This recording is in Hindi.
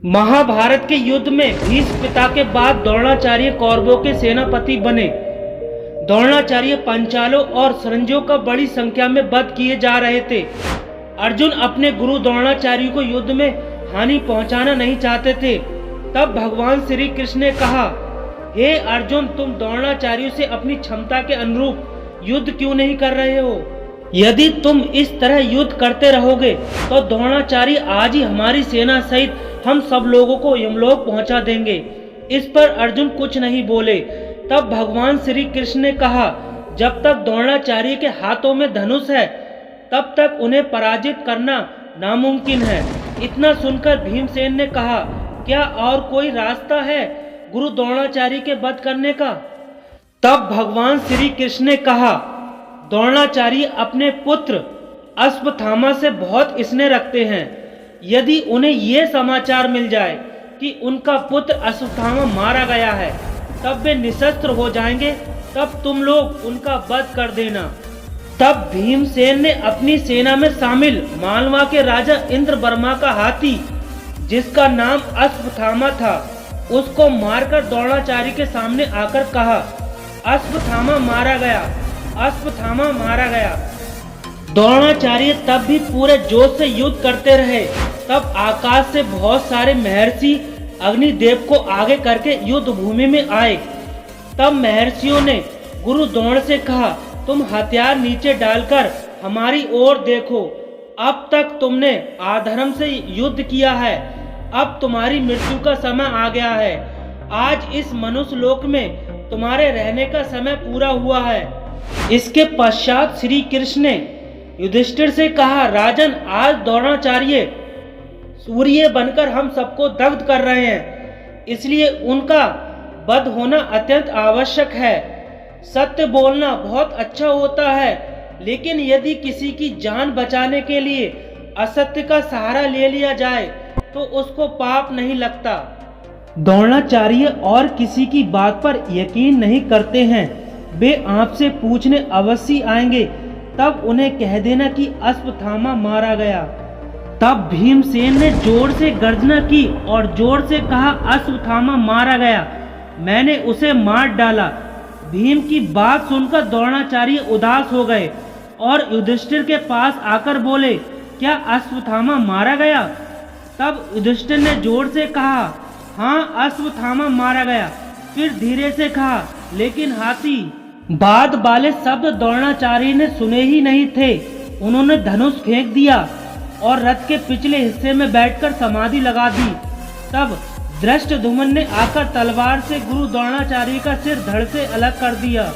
महाभारत के युद्ध में भीष्म पिता के बाद द्रोणाचार्य कौरवों के सेनापति बने। द्रोणाचार्य पांचालों और सरंजों का बड़ी संख्या में वध किए जा रहे थे। अर्जुन अपने गुरु द्रोणाचार्य को युद्ध में हानि पहुंचाना नहीं चाहते थे। तब भगवान श्री कृष्ण ने कहा, हे अर्जुन, तुम द्रोणाचार्य से अपनी क्षमता के अनुरूप युद्ध क्यों नहीं कर रहे हो? यदि तुम इस तरह युद्ध करते रहोगे तो द्रोणाचार्य आज ही हमारी सेना सहित हम सब लोगों को यमलोक पहुंचा देंगे। इस पर अर्जुन कुछ नहीं बोले। तब भगवान श्री कृष्ण ने कहा, जब तक द्रोणाचार्य के हाथों में धनुष है तब तक उन्हें पराजित करना नामुमकिन है। इतना सुनकर भीमसेन ने कहा, क्या और कोई रास्ता है गुरु द्रोणाचार्य के वध करने का? तब भगवान श्री कृष्ण ने कहा, द्रोणाचार्य अपने पुत्र अश्वत्थामा से बहुत स्नेह रखते हैं। यदि उन्हें ये समाचार मिल जाए कि उनका पुत्र अश्वत्थामा मारा गया है तब वे निशस्त्र हो जाएंगे। तब तुम लोग उनका वध कर देना। तब भीमसेन ने अपनी सेना में शामिल मालवा के राजा इंद्रवर्मा का हाथी, जिसका नाम अश्वत्थामा था, उसको मारकर द्रोणाचार्य के सामने आकर कहा, अश्वत्थामा मारा गया, अश्वत्थामा मारा गया। द्रोणाचार्य तब भी पूरे जोश से युद्ध करते रहे। तब आकाश से बहुत सारे महर्षि अग्निदेव को आगे करके युद्ध भूमि में आए। तब महर्षियों ने गुरु द्रोण से कहा, तुम हथियार नीचे डालकर हमारी ओर देखो। अब तक तुमने अधर्म से युद्ध किया है, अब तुम्हारी मृत्यु का समय आ गया है। आज इस मनुष्य लोक में तुम्हारे रहने का समय पूरा हुआ है। इसके पश्चात श्री कृष्ण ने युधिष्ठिर से कहा, राजन, आज द्रोणाचार्य सूर्य बनकर हम सबको दग्ध कर रहे हैं, इसलिए उनका वध होना अत्यंत आवश्यक है। सत्य बोलना बहुत अच्छा होता है, लेकिन यदि किसी की जान बचाने के लिए असत्य का सहारा ले लिया जाए तो उसको पाप नहीं लगता। द्रोणाचार्य और किसी की बात पर यकीन नहीं करते हैं। वे आपसे पूछने अवश्य आएंगे, तब उन्हें कह देना कि अश्वत्थामा मारा गया। तब भीमसेन ने जोर से गर्जना की और जोर से कहा, अश्वत्थामा मारा गया, मैंने उसे मार डाला। भीम की बात सुनकर द्रोणाचार्य उदास हो गए और युधिष्ठिर के पास आकर बोले, क्या अश्वत्थामा मारा गया? तब युधिष्ठिर ने जोर से कहा, हाँ, अश्वत्थामा मारा गया। फिर धीरे से कहा, लेकिन हाथी। बाद वाले शब्द द्रोणाचार्य ने सुने ही नहीं थे। उन्होंने धनुष फेंक दिया और रथ के पिछले हिस्से में बैठकर समाधि लगा दी। तब धृष्टद्युम्न ने आकर तलवार से गुरु द्रोणाचार्य का सिर धड़ से अलग कर दिया।